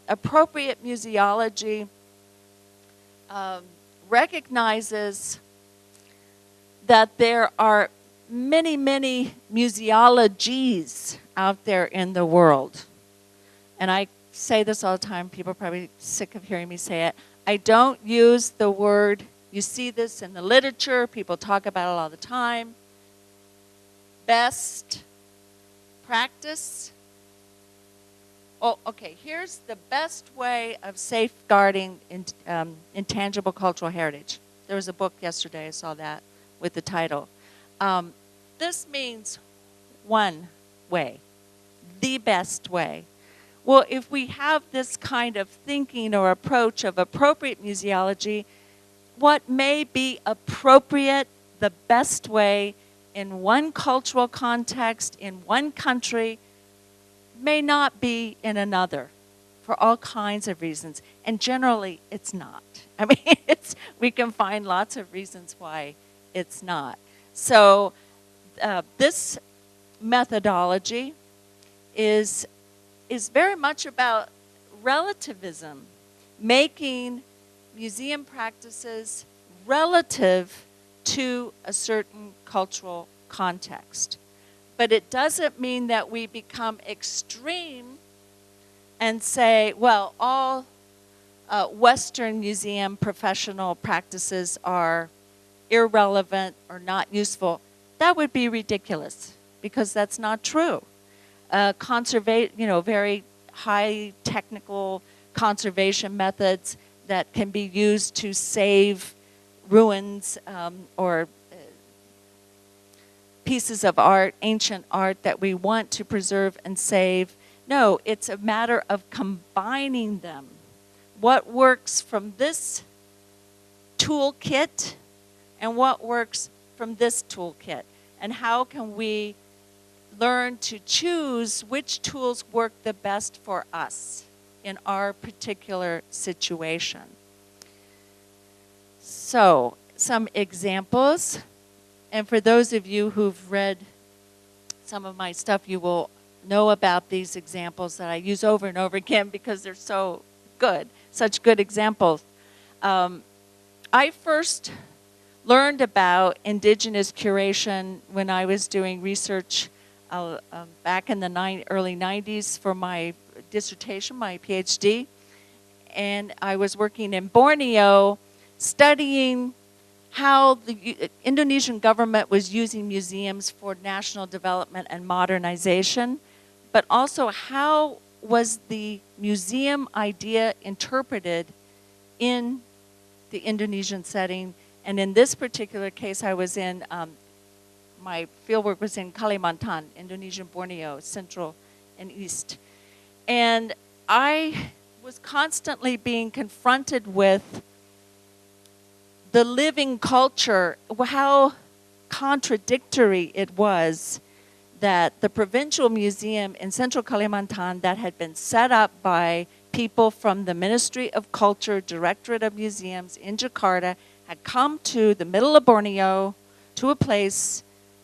appropriate museology recognizes that there are many, many museologies out there in the world. And I say this all the time. People are probably sick of hearing me say it. I don't use the word, you see this in the literature, people talk about it all the time, best practice. Oh, okay, here's the best way of safeguarding intangible cultural heritage. There was a book yesterday, I saw that, with the title. This means one way, the best way. Well, if we have this kind of thinking or approach of appropriate museology, what may be appropriate, the best way in one cultural context, in one country, may not be in another for all kinds of reasons. And generally, it's not. I mean, we can find lots of reasons why it's not. So this methodology is very much about relativism, making museum practices relative to a certain cultural context. But it doesn't mean that we become extreme and say, well, all Western museum professional practices are irrelevant or not useful. That would be ridiculous, because that's not true. Very high technical conservation methods that can be used to save ruins or pieces of art, ancient art that we want to preserve and save. No, it's a matter of combining them. What works from this toolkit and what works from this toolkit? And how can we learn to choose which tools work the best for us in our particular situation? So, some examples. And for those of you who've read some of my stuff, you will know about these examples that I use over and over again because they're so good, such good examples. I first learned about indigenous curation when I was doing research back in the early 90s for my dissertation, my PhD. And I was working in Borneo studying how the Indonesian government was using museums for national development and modernization, but also how was the museum idea interpreted in the Indonesian setting. And in this particular case, I was in, my fieldwork was in Kalimantan, Indonesian Borneo, central and east. And I was constantly being confronted with the living culture, how contradictory it was that the provincial museum in central Kalimantan that had been set up by people from the Ministry of Culture, Directorate of Museums in Jakarta, had come to the middle of Borneo, to a place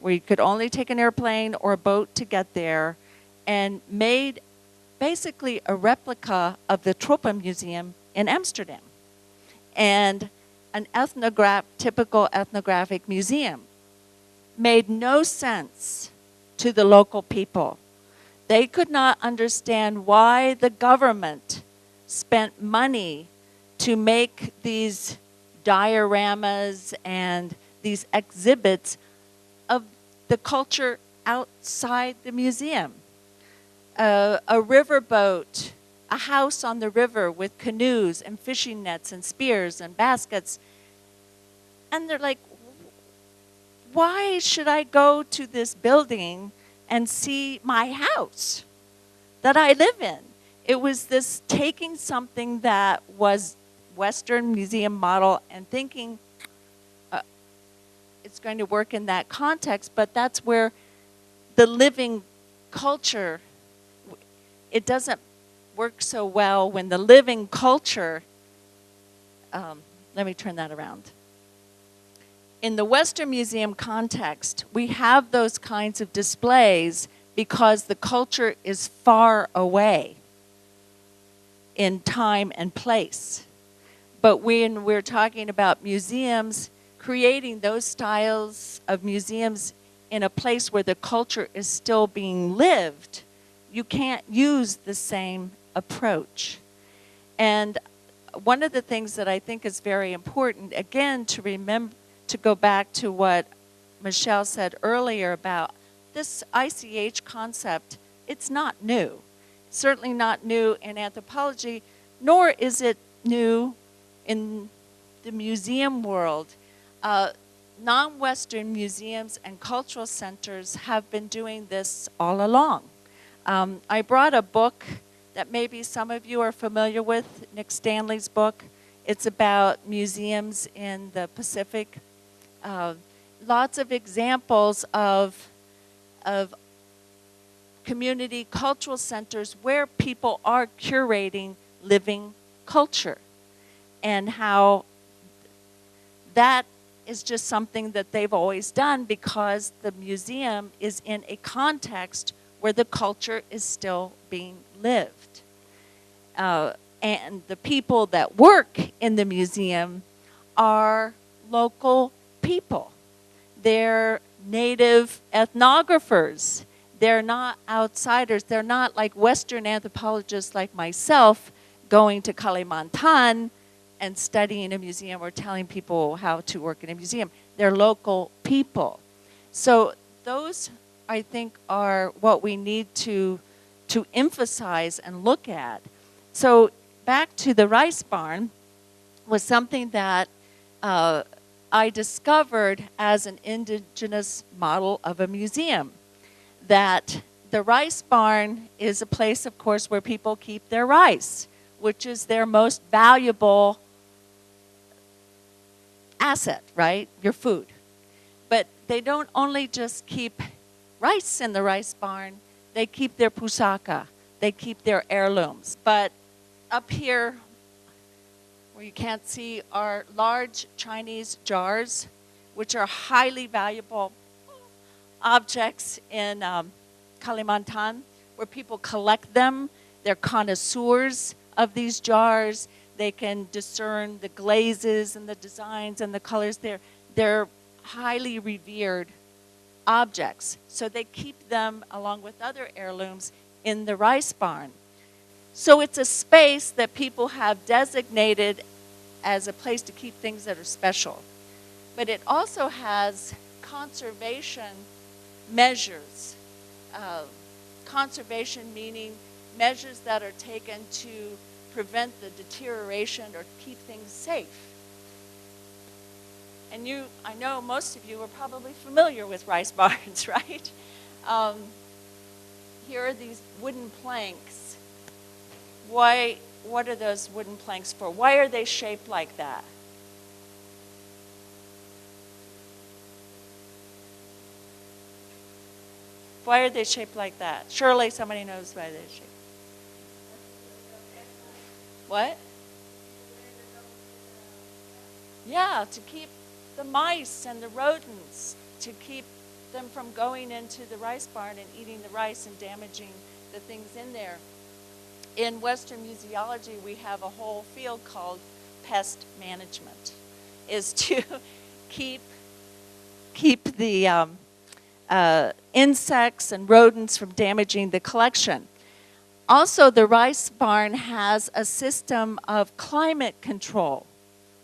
where you could only take an airplane or a boat to get there, and made basically a replica of the Tropen Museum in Amsterdam. And an typical ethnographic museum. Made no sense to the local people. They could not understand why the government spent money to make these dioramas and these exhibits of the culture outside the museum. A riverboat, a house on the river with canoes and fishing nets and spears and baskets. And they're like, why should I go to this building and see my house that I live in? It was this taking something that was Western museum model and thinking it's going to work in that context, but that's where the living culture, it doesn't work so well when the living culture, let me turn that around. In the Western museum context, we have those kinds of displays because the culture is far away. in time and place. But when we're talking about museums, creating those styles of museums in a place where the culture is still being lived, you can't use the same approach. And one of the things that I think is very important, again, to remember, to go back to what Michelle said earlier about this ICH concept, it's not new. Certainly not new in anthropology, nor is it new in the museum world. Non-Western museums and cultural centers have been doing this all along. I brought a book that maybe some of you are familiar with, Nick Stanley's book. It's about museums in the Pacific. Lots of examples of community cultural centers where people are curating living culture, and how that is just something that they've always done because the museum is in a context where the culture is still being lived. And the people that work in the museum are local people. They're native ethnographers. They're not outsiders. They're not like Western anthropologists like myself going to Kalimantan and studying in a museum or telling people how to work in a museum. They're local people. So those, I think, are what we need to emphasize and look at. So back to the rice barn was something that I discovered as an indigenous model of a museum. That the rice barn is a place, of course, where people keep their rice, which is their most valuable asset, right? Your food. But they don't only just keep rice in the rice barn, they keep their pusaka, they keep their heirlooms. But up here, where you can't see, are large Chinese jars, which are highly valuable objects in Kalimantan, where people collect them. They're connoisseurs of these jars. They can discern the glazes and the designs and the colors. They're highly revered objects. So they keep them along with other heirlooms in the rice barn. So it's a space that people have designated as a place to keep things that are special. But it also has conservation measures. Conservation meaning measures that are taken to prevent the deterioration or keep things safe. And I know most of you are probably familiar with rice barns, right? Here are these wooden planks. What are those wooden planks for? Why are they shaped like that? Why are they shaped like that? Surely somebody knows why they're shaped. What? Yeah, to keep the mice and the rodents, to keep them from going into the rice barn and eating the rice and damaging the things in there. In Western museology, we have a whole field called pest management, is to keep the insects and rodents from damaging the collection. Also, the rice barn has a system of climate control.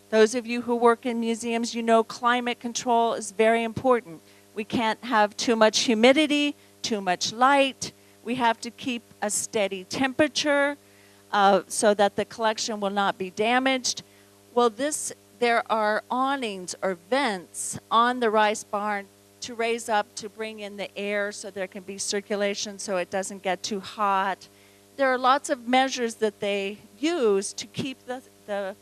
Those of you who work in museums, you know climate control is very important. We can't have too much humidity, too much light. We have to keep a steady temperature so that the collection will not be damaged. Well, there are awnings or vents on the rice barn to raise up to bring in the air so there can be circulation so it doesn't get too hot. There are lots of measures that they use to keep the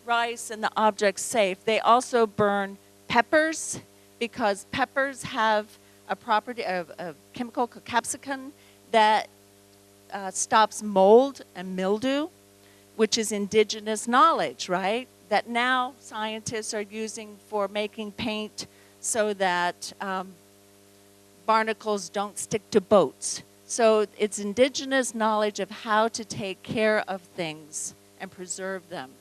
rice and the objects safe. They also burn peppers because peppers have a property of chemical called capsicum that stops mold and mildew, which is indigenous knowledge, right? That now scientists are using for making paint so that barnacles don't stick to boats. So it's indigenous knowledge of how to take care of things and preserve them.